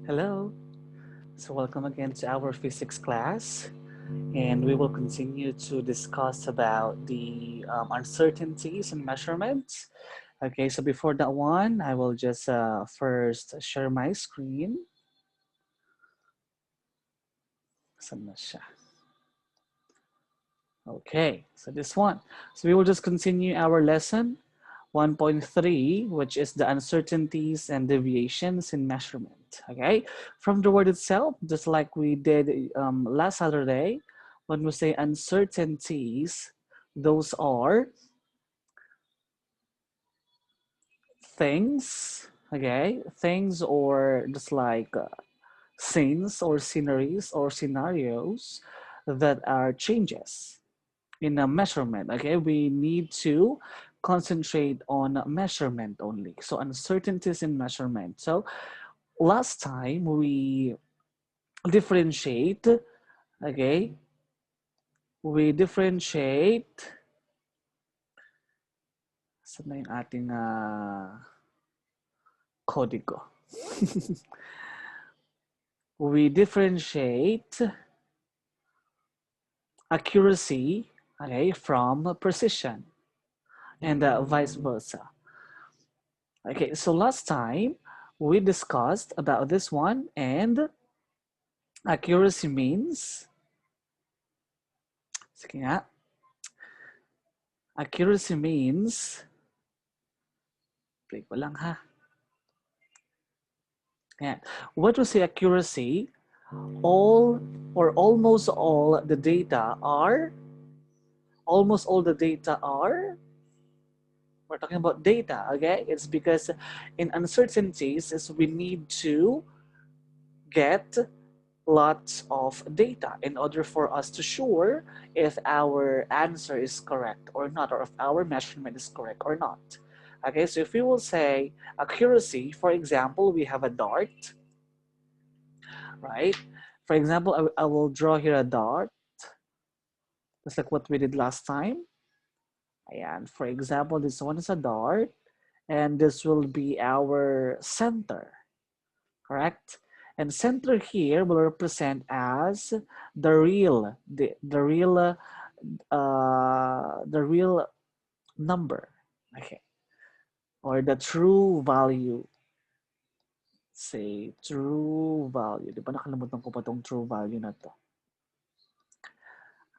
Hello. So welcome again to our physics class, and we will continue to discuss about the uncertainties in measurements. Okay, so before that one, I will just first share my screen. Saan na siya? Okay, so this one. So we will just continue our lesson 1.3, which is the uncertainties and deviations in measurement. Okay, from the word itself, just like we did last Saturday, when we say uncertainties, those are things, okay, things or just like scenes or sceneries or scenarios that are changes in a measurement. Okay, we need to concentrate on measurement only. So uncertainties in measurement. So last time we differentiate, okay, we differentiate, saan na yung ating kodigo? We differentiate accuracy, okay, from precision and vice versa. Okay, so last time we discussed about this one, and accuracy means, sige nga, accuracy means, play ko lang ha. Yeah. What we say accuracy, all or almost all the data are, we're talking about data, okay? It's because in uncertainties is we need to get lots of data in order for us to sure if our answer is correct or not, or if our measurement is correct or not. Okay, so if we will say accuracy, for example, we have a dart, right? For example, I will draw here a dart, just like what we did last time. And for example, this one is a dart, and this will be our center, correct? And center here will represent as the real, the real number, okay, or the true value. Say true value. Di ba nakalimutan ko pa tong true value na to?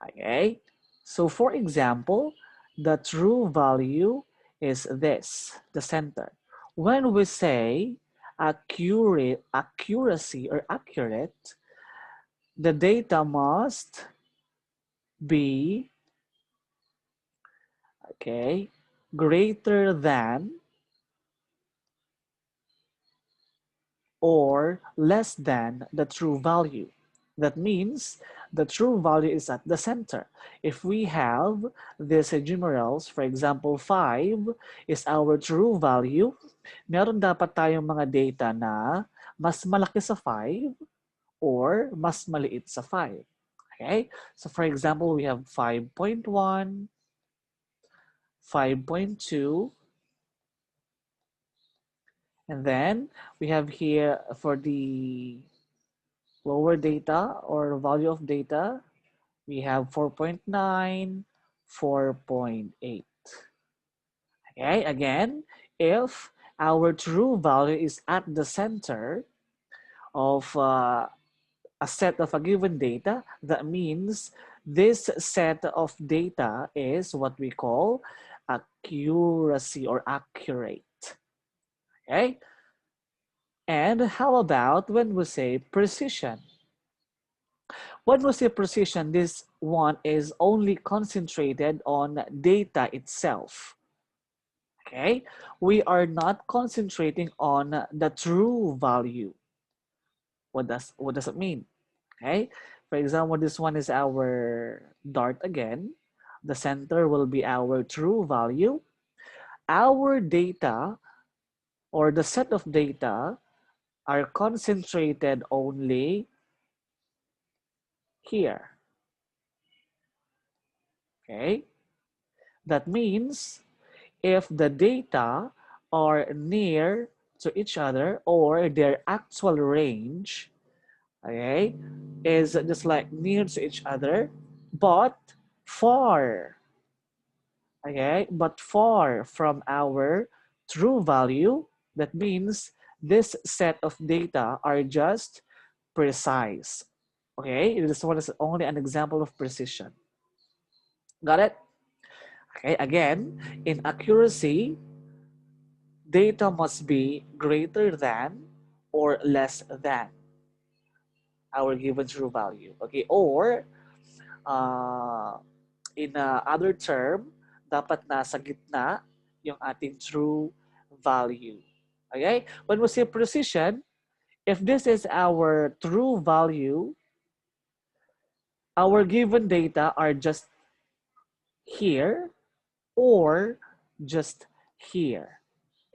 Okay, so for example, the true value is this, the center. When we say accuracy or accurate, the data must be, okay, greater than or less than the true value. That means the true value is at the center. If we have these numerals, for example, 5 is our true value, meron dapat tayong mga data na mas malaki sa 5 or mas maliit sa 5. Okay? So for example, we have 5.1, 5.2, and then we have here for the lower data or value of data, we have 4.9, 4.8. Okay, again, if our true value is at the center of a set of a given data, that means this set of data is what we call accuracy or accurate. Okay? And how about when we say precision? When we say precision, this one is only concentrated on data itself. Okay? We are not concentrating on the true value. What does it mean? Okay? For example, this one is our dart again. The center will be our true value. Our data or the set of data are concentrated only here. Okay? That means if the data are near to each other, or their actual range, okay, is just like near to each other, but far, okay, but far from our true value. That means this set of data are just precise. Okay, this one is only an example of precision. Got it? Okay, again, in accuracy, data must be greater than or less than our given true value. Okay, or uh, in other term, dapat nasa gitna yung ating true value. Okay? When we say precision, if this is our true value, our given data are just here or just here.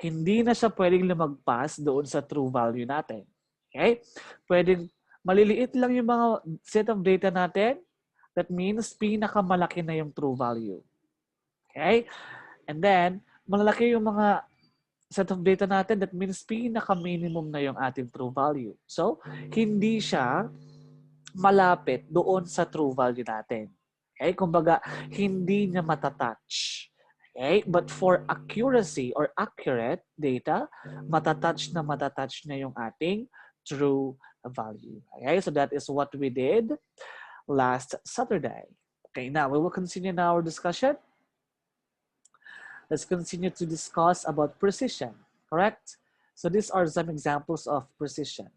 Hindi na siya pwedeng lumagpas doon sa true value natin. Okay? Pwedeng maliliit lang yung mga set of data natin. That means pinakamalaki na yung true value. Okay? And then, malalaki yung mga set of data natin. That means pinaka-minimum na yung ating true value. So, hindi siya malapit doon sa true value natin. Okay? Kumbaga, hindi niya matatouch. Okay? But for accuracy or accurate data, matatouch na yung ating true value. Okay? So that is what we did last Saturday. Okay, now we will continue in our discussion. Let's continue to discuss about precision, correct? So these are some examples of precision.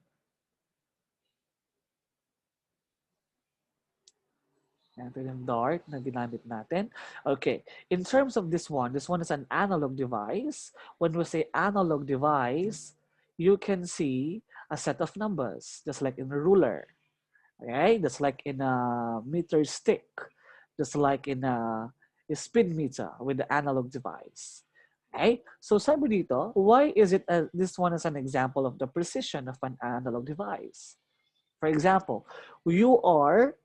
Ito yung dart na ginamit natin. Okay, in terms of this one is an analog device. When we say analog device, you can see a set of numbers, just like in a ruler. Okay, just like in a meter stick, just like in a speed meter with the analog device. Okay, so sabi dito, why is it this one is an example of the precision of an analog device? For example, you are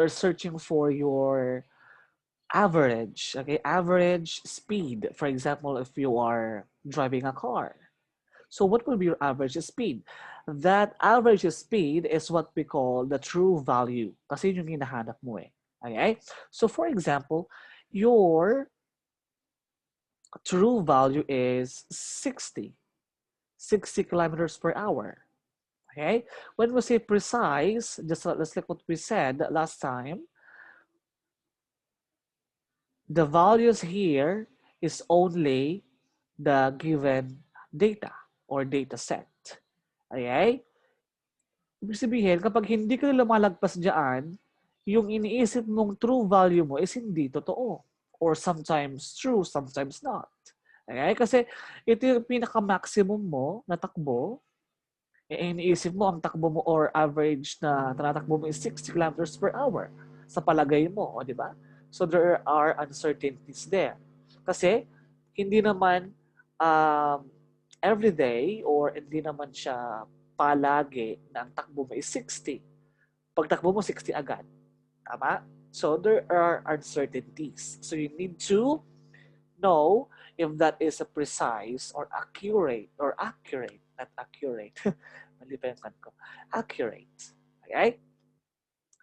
searching for your average, okay, average speed. For example, if you are driving a car. So what will be your average speed? That average speed is what we call the true value. Kasi yun yung hinahanap mo eh. Okay? So for example, your true value is 60 kilometers per hour. Okay? When we say precise, just like what we said last time, the values here is only the given data or data set. Okay? Ibig sabihin, kapag hindi ka lumalagpas dyan, yung iniisip mong true value mo is hindi totoo. Or sometimes true, sometimes not. Okay? Kasi ito yung pinaka-maximum mo na takbo. Iniisip mo ang takbo mo or average na tinatakbo mo is 60 kilometers per hour sa palagay mo, di ba? So there are uncertainties there. Kasi hindi naman every day or hindi naman siya palagi na ang takbo mo is 60. Pag takbo mo 60 agad. Tama? So there are uncertainties. So you need to know if that is a precise or accurate, not accurate. Mali pa yung kan ko. Accurate. Okay?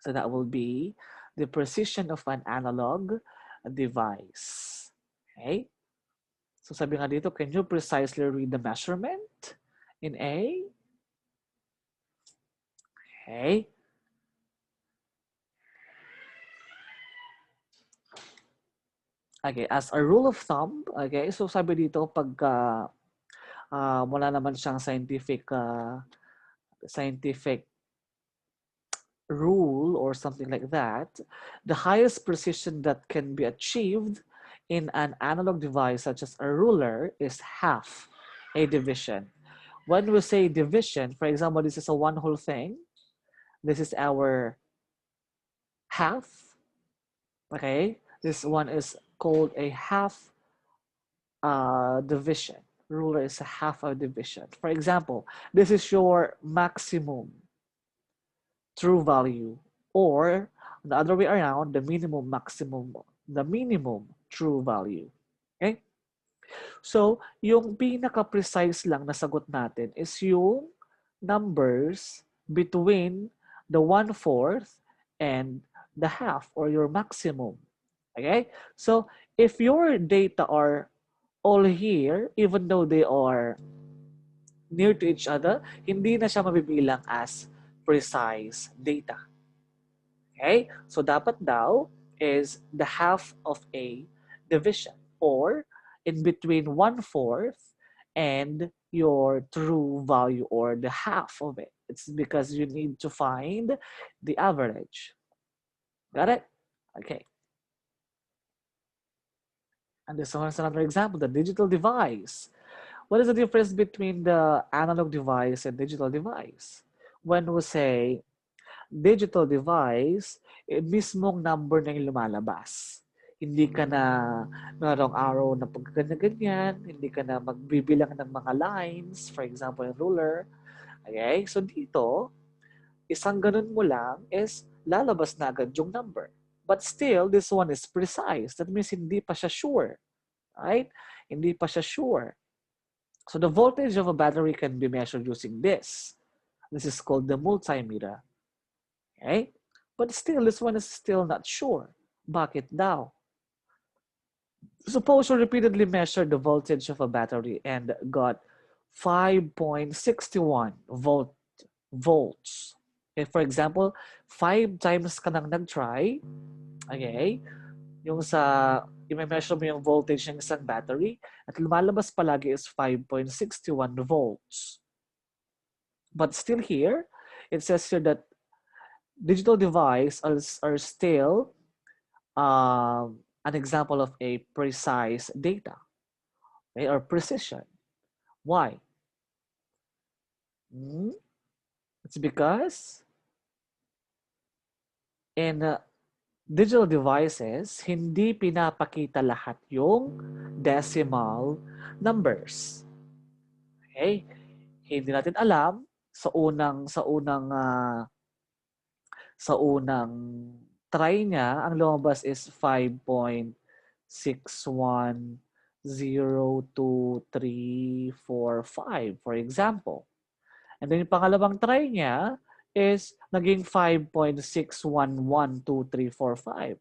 So that will be the precision of an analog device. Okay? So sabi nga dito, can you precisely read the measurement in A? Okay. Okay, as a rule of thumb, okay, so sabi dito, pag wala naman siyang scientific rule or something like that, the highest precision that can be achieved in an analog device such as a ruler is half a division. When we say division, for example, this is a one whole thing. This is our half. Okay, this one is called a half division. Ruler is a half a division. For example, this is your maximum true value, or the other way around, the minimum true value. Okay? So, yung pinaka-precise lang na sagot natin is yung numbers between the 1/4 and the half or your maximum. Okay? So, if your data are all here, even though they are near to each other, hindi na siya mabibilang as precise data. Okay? So, dapat daw is the half of a division or in between 1/4 and your true value or the half of it. It's because you need to find the average. Got it? Okay. And this one is another example, the digital device. What is the difference between the analog device and digital device? When we say digital device, mismong number na yung lumalabas. Hindi ka na merong arrow na pagganyan-ganyan, hindi ka na magbibilang ng mga lines, for example, yung ruler. Okay? So dito, isang ganun mo lang is lalabas na agad yung number. But still, this one is precise. That means hindi pa siya sure. Right? Hindi pa siya sure. So the voltage of a battery can be measured using this. This is called the multimeter. Okay? But still, this one is still not sure. Bakit daw? Suppose you repeatedly measured the voltage of a battery and got 5.61 volts. Okay, for example, 5 times ka nang nag-try, okay, yung i-measure mo yung voltage ng isang battery at lumalabas palagi is 5.61 volts. But still here, it says here that digital devices are still an example of a precise data, okay, or precision. Why? It's because in digital devices, hindi pinapakita lahat yung decimal numbers. Okay? Hindi natin alam sa unang try niya, ang lumabas is 5.610235, for example. And then yung pangalawang try niya is naging 5.611235.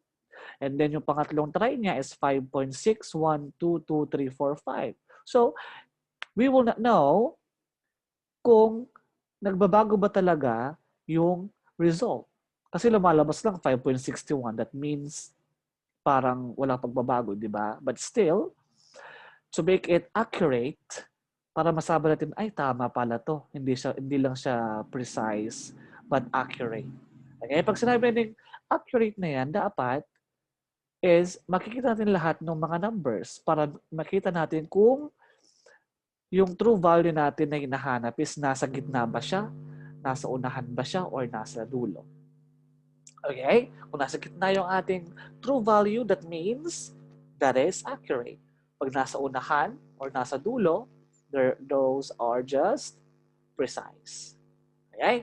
And then yung pangatlong try niya is 5.612235. So, we will not know kung nagbabago ba talaga yung result. Kasi lumalabas lang 5.61. That means parang walang pagbabago, di ba? But still, to make it accurate, para masabi natin, ay tama pala to. Hindi lang siya precise, but accurate. Okay? Pag sinabi natin accurate na yan, dapat is makikita natin lahat ng mga numbers para makita natin kung yung true value natin na hinahanap is nasa gitna ba siya, nasa unahan ba siya, or nasa dulo. Okay? Kung nasa gitna yung ating true value, that means that is accurate. Pag nasa unahan or nasa dulo, those are just precise. Okay?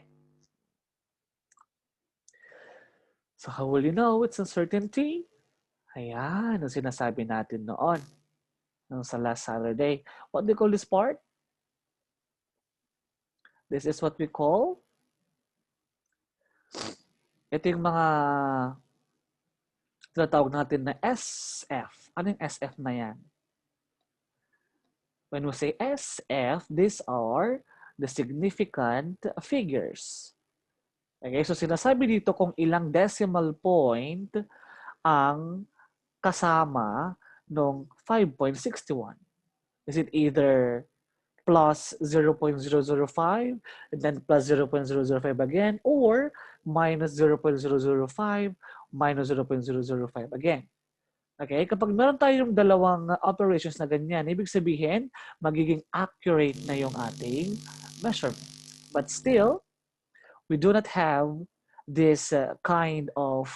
So how will you know it's uncertainty? Ayan, ang sinasabi natin noon sa last Saturday. What do you call this part? This is what we call, ito yung mga tinatawag natin na SF. Ano yung SF na yan? When we say SF, these are the significant figures. Okay, so sinasabi dito kung ilang decimal point ang kasama ng 5.61. Is it either plus 0.005 and then plus 0.005 again, or minus 0.005 minus 0.005 again? Okay, kapag meron tayong dalawang operations na ganyan, ibig sabihin, magiging accurate na yung ating measurement. But still, we do not have this kind of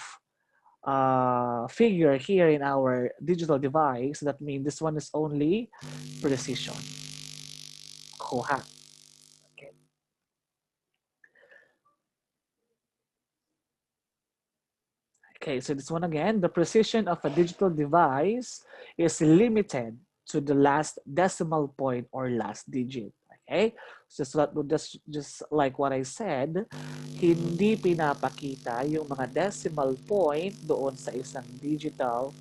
figure here in our digital device. That means this one is only precision. Kuha. Okay. Okay, so this one again, the precision of a digital device is limited to the last decimal point or last digit. Okay? So just like what I said, hindi pinapakita yung mga decimal point doon sa isang digital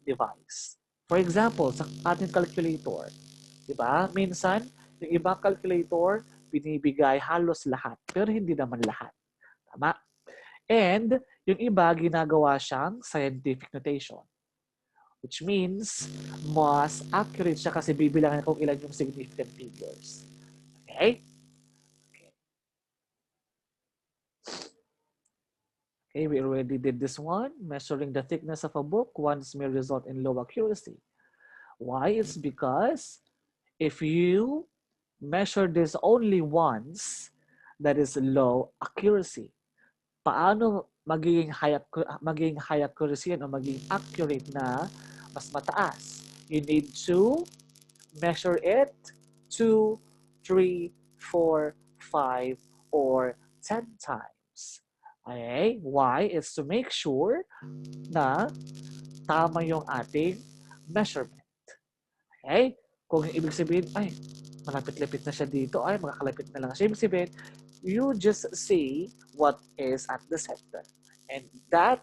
device. For example, sa ating calculator, di ba? Minsan, yung ibang calculator, binibigay halos lahat, pero hindi naman lahat. Tama? And yung iba, ginagawa siyang scientific notation. Which means, mas accurate siya kasi bibilangan kung ilan yung significant figures. Okay? Okay, we already did this one. Measuring the thickness of a book once may result in low accuracy. Why? It's because if you measure this only once, that is low accuracy. Paano magiging high accuracy o magiging accurate na mas mataas? You need to measure it 2, 3, 4, 5, or 10 times. Okay? Why? It's to make sure na tama yung ating measurement. Okay? Kung ibig sabihin, ay, malapit-lapit na siya dito, ay, makakalapit na lang siya. Ibig sabihin, you just see what is at the center. And that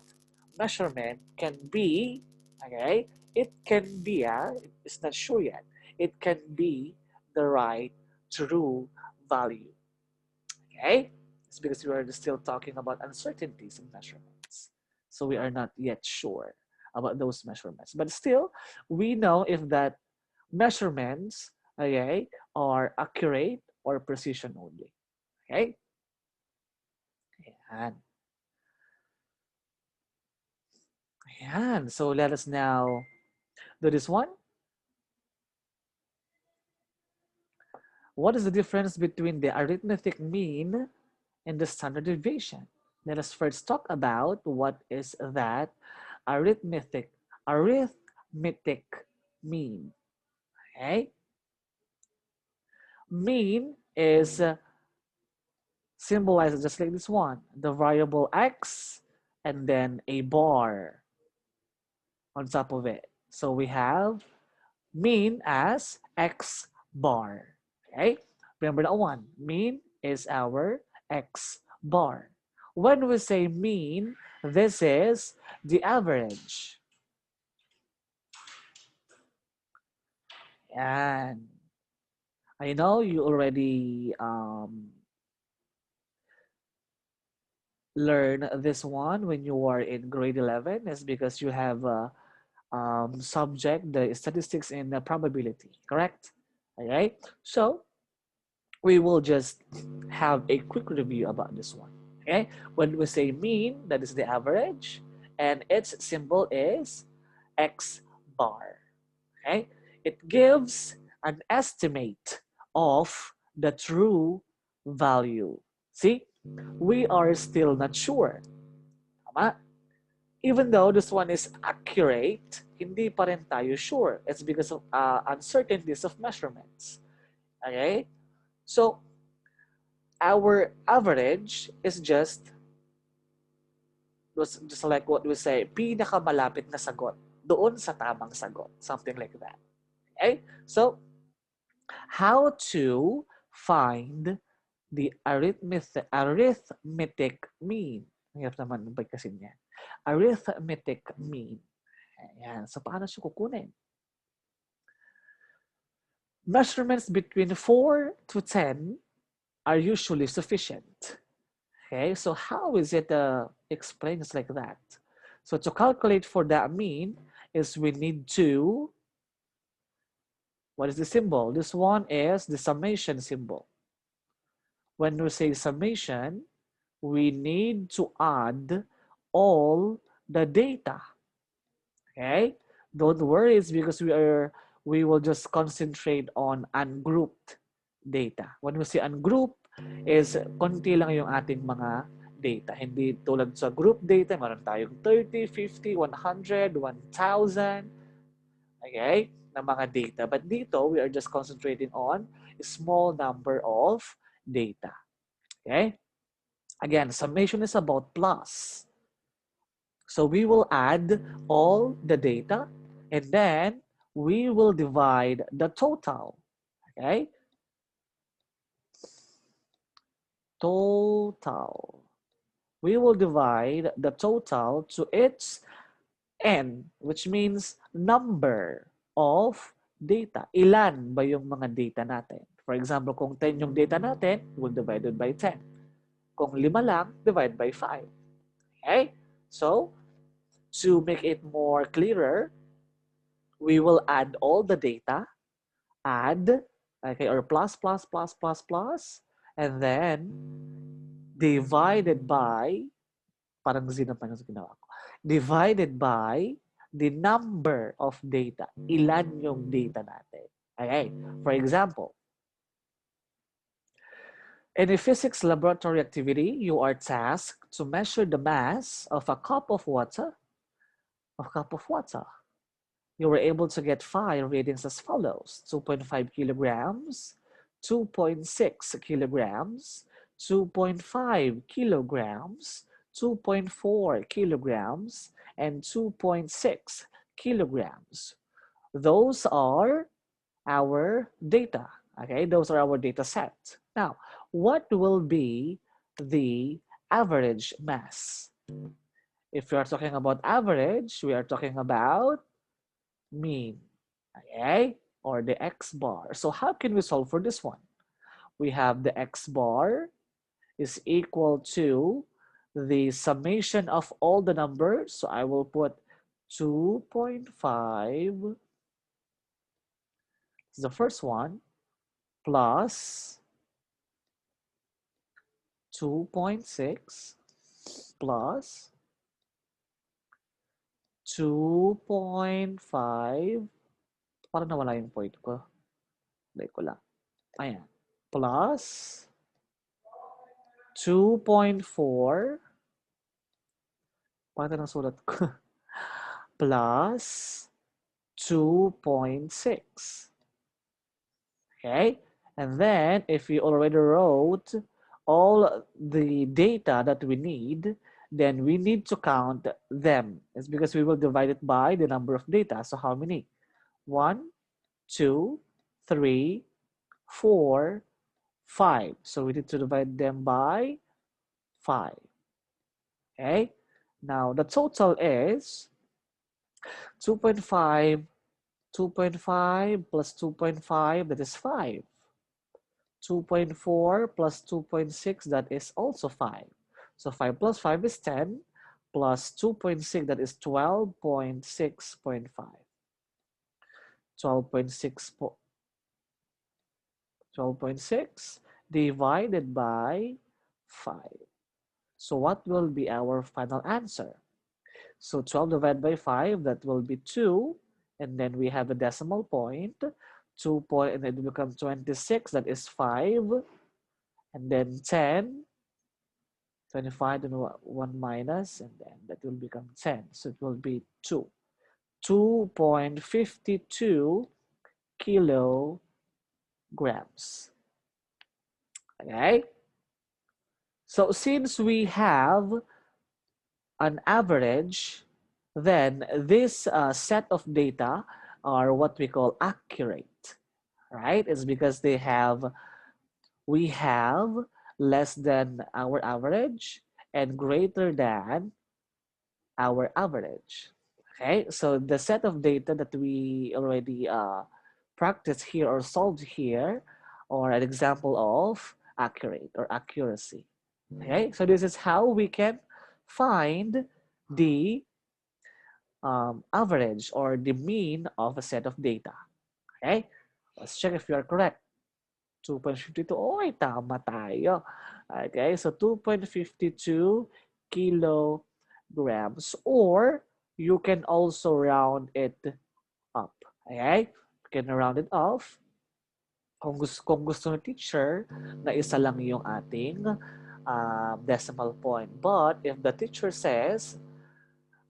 measurement can be, okay, it can be, it's not sure yet, it can be the right true value. Okay? It's because we are still talking about uncertainties in measurements. So we are not yet sure about those measurements. But still, we know if that measurements, okay, are accurate or precision only. Okay? Ayan. Ayan. So let us now do this one. What is the difference between the arithmetic mean and the standard deviation? Let us first talk about what is that arithmetic mean. Okay? Mean is symbolized just like this one, the variable x and then a bar on top of it. So we have mean as x bar. Okay? Remember that one. Mean is our x bar. When we say mean, this is the average. And I know you already learn this one when you are in grade 11 is because you have subject the statistics and the probability, correct? All right. So we will just have a quick review about this one. Okay. When we say mean, that is the average, and its symbol is X bar. Okay. It gives an estimate of the true value. See, we are still not sure. Tama? Even though this one is accurate, hindi pa rin tayo sure. It's because of uncertainties of measurements. Okay? So, our average is just like what we say, pinakamalapit na sagot doon sa tamang sagot. Something like that. Okay? So, how to find the arithmetic mean? Hirap naman ng kasi niya. Arithmetic mean. Ayan. So, paano siya kukunin? Measurements between 4 to 10 are usually sufficient. Okay, so how is it explained like that? So to calculate for that mean is we need to, what is the symbol? This one is the summation symbol. When we say summation, we need to add all the data. Okay, don't worry, it's because we will just concentrate on ungrouped data. When we say ungrouped, is konti lang yung ating mga data. Hindi tulad sa group data, meron tayong 30, 50, 100, 1,000, okay, na mga data. But dito, we are just concentrating on a small number of data. Okay? Again, summation is about plus. So we will add all the data and then we will divide the total, okay? Total. We will divide the total to its n, which means number of data. Ilan ba yung mga data natin? For example, kung 10 yung data natin, we'll divide it by 10. Kung 5 lang, divide by 5. Okay? So, to make it more clearer, we will add all the data, add, okay, or plus, plus, plus, plus, plus, and then divided by, parang Z naman yung ginawa ko, divided by the number of data. Ilan yung data natin. Okay, for example, in a physics laboratory activity, you are tasked to measure the mass of a cup of water. You were able to get 5 readings as follows: 2.5 kilograms, 2.6 kilograms, 2.5 kilograms, 2.4 kilograms, and 2.6 kilograms. Those are our data. Okay, those are our data sets. Now, what will be the average mass? If we are talking about average, we are talking about mean, okay, or the x bar. So how can we solve for this one? We have the x bar is equal to the summation of all the numbers. So I will put 2.5, the first one, plus 2.6 plus 2.5. Parang nawala yung point ko. Like ko lang. Ayan. Plus 2.4. Paano nasulat ko? Plus 2.6. Okay? And then, if you already wrote all the data that we need, then we need to count them. It's because we will divide it by the number of data. So how many? 1, 2, 3, 4, 5. So we need to divide them by 5. Okay? Now, the total is 2.5, 2.5 plus 2.5, that is 5. 2.4 plus 2.6, that is also 5. So 5 plus 5 is 10, plus 2.6, that is 12.6.5. 12.6 divided by 5. So what will be our final answer? So 12 divided by 5, that will be 2. And then we have a decimal point. 2 point, and it will become 26, that is 5. And then 10, 25, and 1 minus, and then that will become 10. So it will be 2. 2.52 kilograms. Okay? So since we have an average, then this set of data are what we call accurate, right? It's because we have less than our average and greater than our average. Okay, so the set of data that we already practiced here or solved here are an example of accurate or accuracy. Okay, so this is how we can find the average or the mean of a set of data. Okay, let's check if you are correct. 2.52, oy, tama tayo. Okay, so 2.52 kilograms, or you can also round it up. Okay, you can round it off. Kung gusto ng teacher na isa lang yung ating decimal point. But if the teacher says,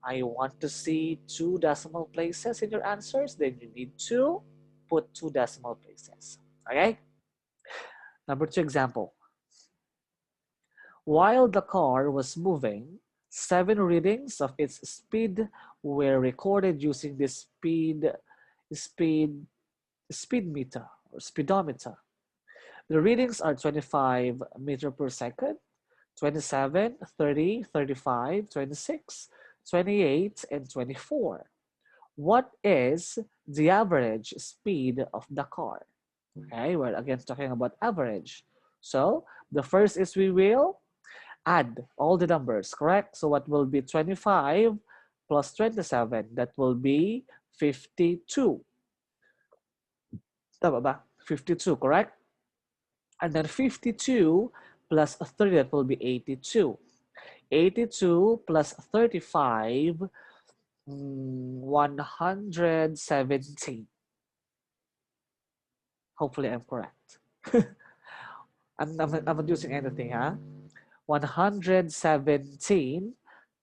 I want to see 2 decimal places in your answers, then you need to put 2 decimal places. Okay? Number 2 example. While the car was moving, 7 readings of its speed were recorded using the speed speed meter or speedometer. The readings are 25 meter per second, 27, 30, 35, 26, 28, and 24. What is the average speed of the car? Okay, we're again talking about average. So the first is we will add all the numbers, correct? So what will be 25 plus 27? That will be 52. Tama ba? 52, correct? And then 52 plus 30, that will be 82. 82 plus 35, 117. Hopefully I'm correct. I'm not using anything, huh? 117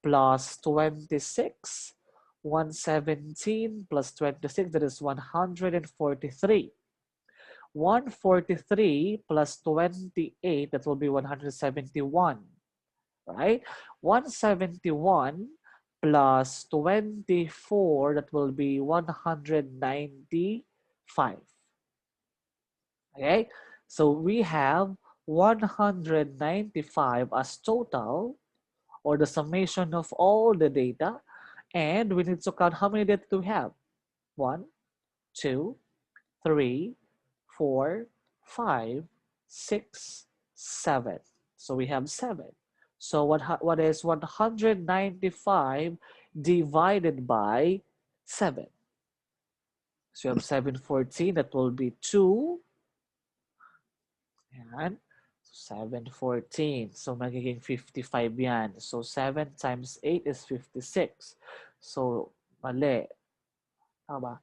plus 26. 117 plus 26, that is 143. 143 plus 28, that will be 171, right? 171 plus 24, that will be 195. Okay, so we have 195 as total, or the summation of all the data, and we need to count how many data do we have. 1, 2, 3, 4, 5, 6, 7. So we have 7. So what is 195 divided by 7? So you have 714, that will be 2. Yan. 714. So magiging 55 yan. So 7 times 8 is 56. So mali. Tama ba?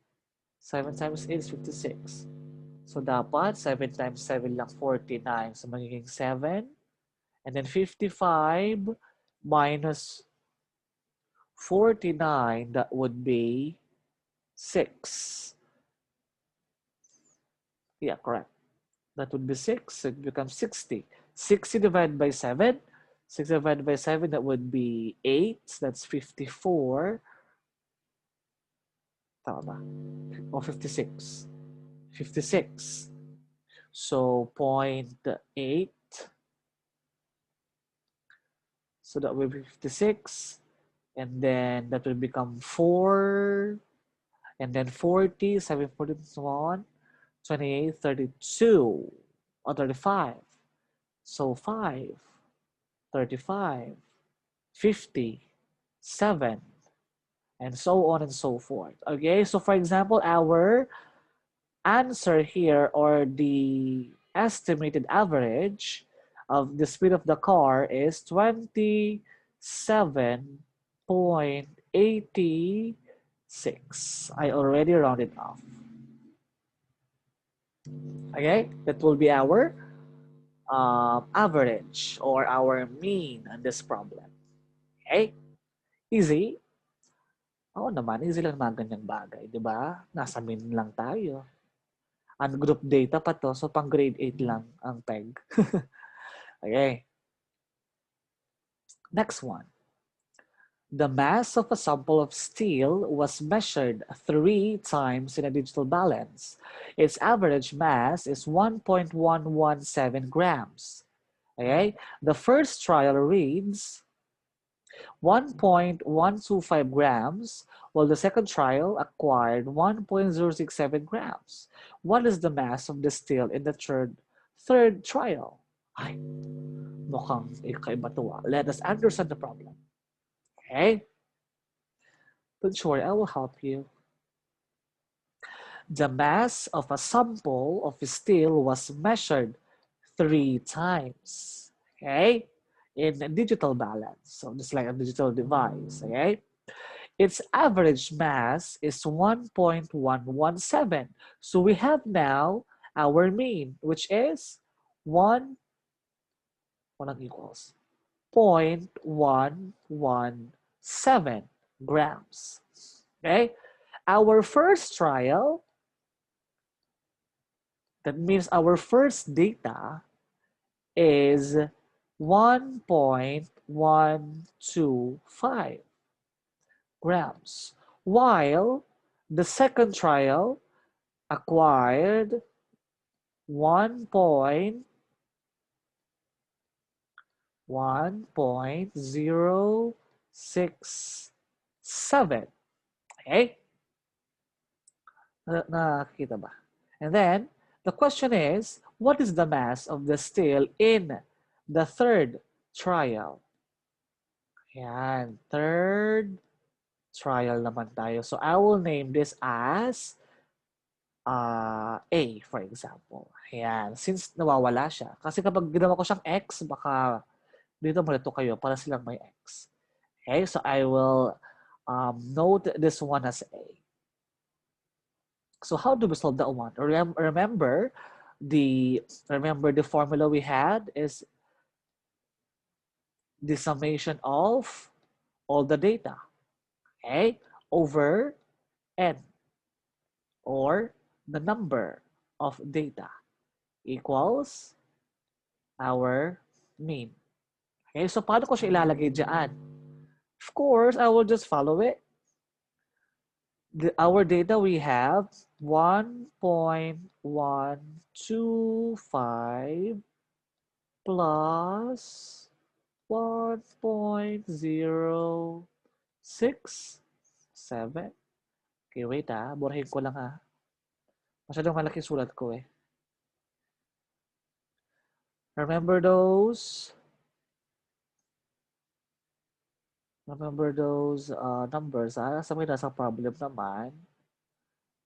7 times 8 is 56. So dapat 7 times 7 lang 49. So magiging 7. And then 55 minus 49, that would be 6. Yeah, correct. That would be 6. So it becomes 60. 60 divided by 7. 6 divided by 7, that would be 8. That's 54. Tama ba? O 56. 56. So 0.8. So that will be 56. And then that will become 4. And then 40. 7, 41. 28, 32. Or 35. So 5. 35. 50. 7. And so on and so forth. Okay, so for example, our answer here, or the estimated average of the speed of the car, is 27.86. I already rounded off. Okay, that will be our average or our mean on this problem. Okay, easy. Oo naman, easy lang mga ganyang bagay, di ba? Nasa mean lang tayo. Ungroup data pa to, so pang grade 8 lang ang peg. Okay. Next one. The mass of a sample of steel was measured 3 times in a digital balance. Its average mass is 1.117 grams. Okay. The first trial reads 1.125 grams, while the second trial acquired 1.067 grams. What is the mass of the steel in the third trial? Ay, mukhang ikaiba to. Let us understand the problem. Okay? Don't worry, I will help you. The mass of a sample of steel was measured 3 times. Okay? In a digital balance. So just like a digital device. Okay? Its average mass is 1.117. So we have now our mean, which is 1 equals 0.117 grams. Okay? Our first trial, that means our first data, is 1.125 grams, while The second trial acquired 1.067. Okay? Nakakita ba? And then, the question is, what is the mass of the steel in the third trial? Yan, third trial naman tayo. So, I will name this as A, for example. Ayan, since nawawala siya. Kasi kapag ginawa ko siyang X, baka dito malito kayo para silang may X. Okay, so I will note this one as A. So how do we solve that one? Remember the formula we had is the summation of all the data, okay, over n, or the number of data equals our mean. Okay, so paano ko siya ilalagay dyan? Of course, I will just follow it. Our data, we have 1.125 plus 1.067. Okay, wait burahin ko lang Masyadong malaki sulat ko eh. Remember those numbers Sa may nasa problem naman.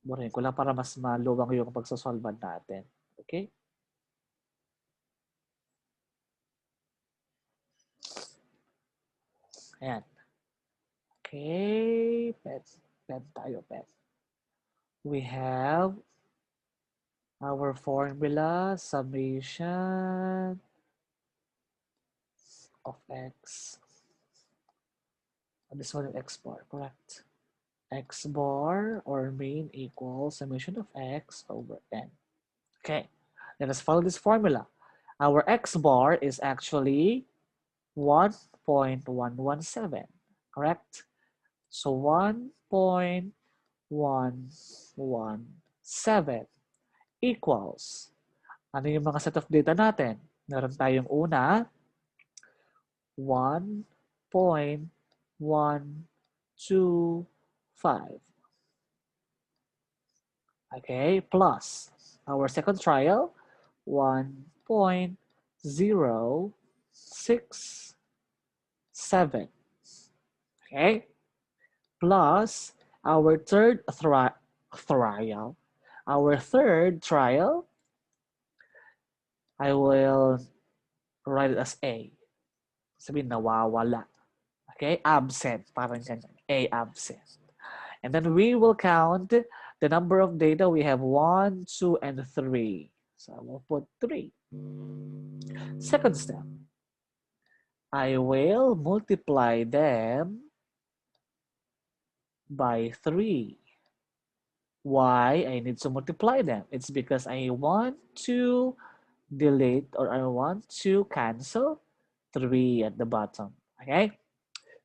Burahin ko lang para mas maluwang yung pagsasolve natin. Okay? Ayan. Okay. Pen tayo, pen. We have our formula, summation of x. This one is x bar, correct? X bar or mean equals summation of x over n. Okay, let us follow this formula. Our x bar is actually 1.117, correct? So 1.117 equals, ano yung mga set of data natin? Meron tayong una, 1.125. Okay, plus our second trial, 1.067. Okay, plus our third trial. Our third trial, I will write it as A. Sabihin, nawawala. Okay, absent. Parang ganyan. A, absent. And then we will count the number of data. We have 1, 2, and 3. So we'll put 3. Second step, I will multiply them by 3. Why I need to multiply them? It's because I want to delete or I want to cancel 3 at the bottom. Okay?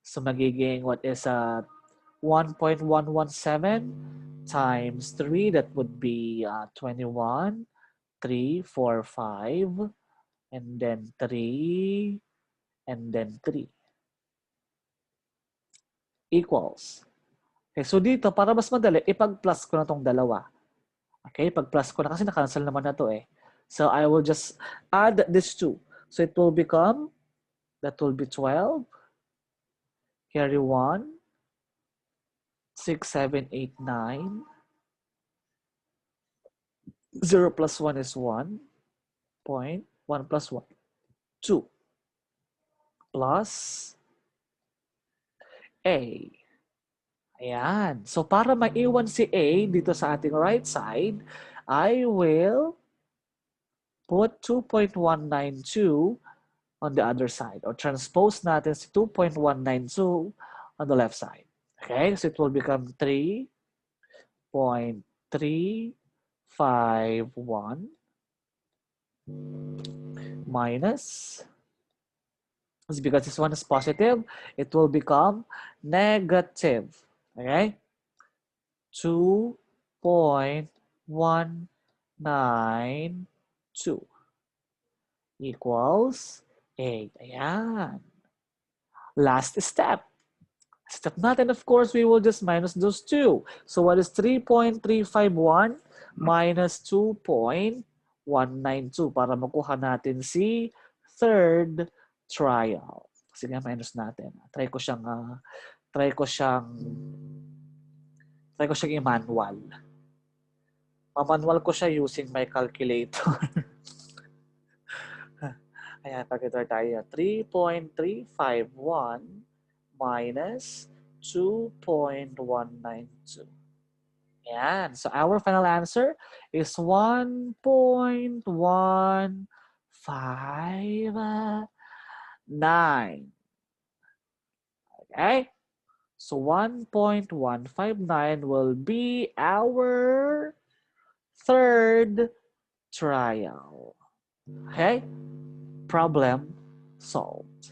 So magiging what is 1.117 times 3, that would be 21, 3, 4, 5, and then 3, and then 3. Equals. Okay, so dito, para mas madali, ipag-plus ko na tong dalawa. Okay, pag-plus ko na kasi na-cancel naman na to eh. So I will just add this 2. So it will become, that will be 12, carry 1, 6, 7, 8, 9. 0 plus 1 is 1. Point. 1 plus 1, 2. Plus A. Ayan. So para maiwan si A dito sa ating right side, I will put 2.192 on the other side, or transpose natin si 2.192 on the left side. Okay, so it will become 3.351 minus, because this one is positive, it will become negative. Okay? 2.192 equals 8. Ayan. Last step. Step natin, of course, we will just minus those 2. So what is 3.351 minus 2.192 para makuha natin si third trial. Sige, minus natin. Try ko siyang i-manual. Ma-manual ko siya using my calculator. Ayan, pag-ito tayo. 3.351 minus 2.192. Ayan. So our final answer is 1.159. Okay? So 1.159 will be our third trial. Okay? Problem solved.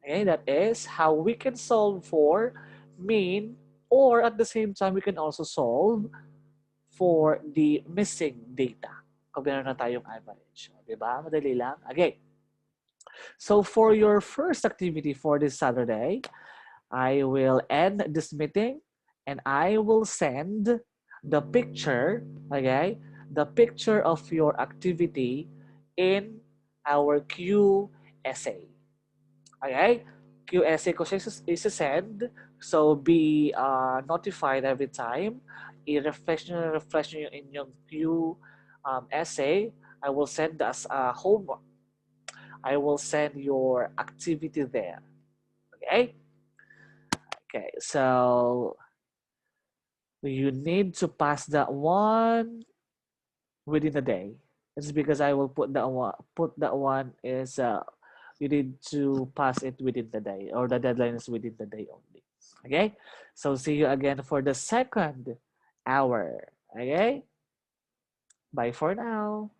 Okay, that is how we can solve for mean, or at the same time, we can also solve for the missing data. Kung meron na tayong average. Diba? Madali lang. Okay. So for your first activity for this Saturday, I will end this meeting and I will send the picture, okay, the picture of your activity in our QSA. Okay? QSA ko siya isa-send. So be notified every time. I-refresh nyo yung inyong essay. I will send as homework. I will send your activity there. Okay? Okay, so you need to pass that one within a day. It's because I will put that one is you need to pass it within the day, or the deadline is within the day only. Okay? So see you again for the second hour. Okay? Bye for now.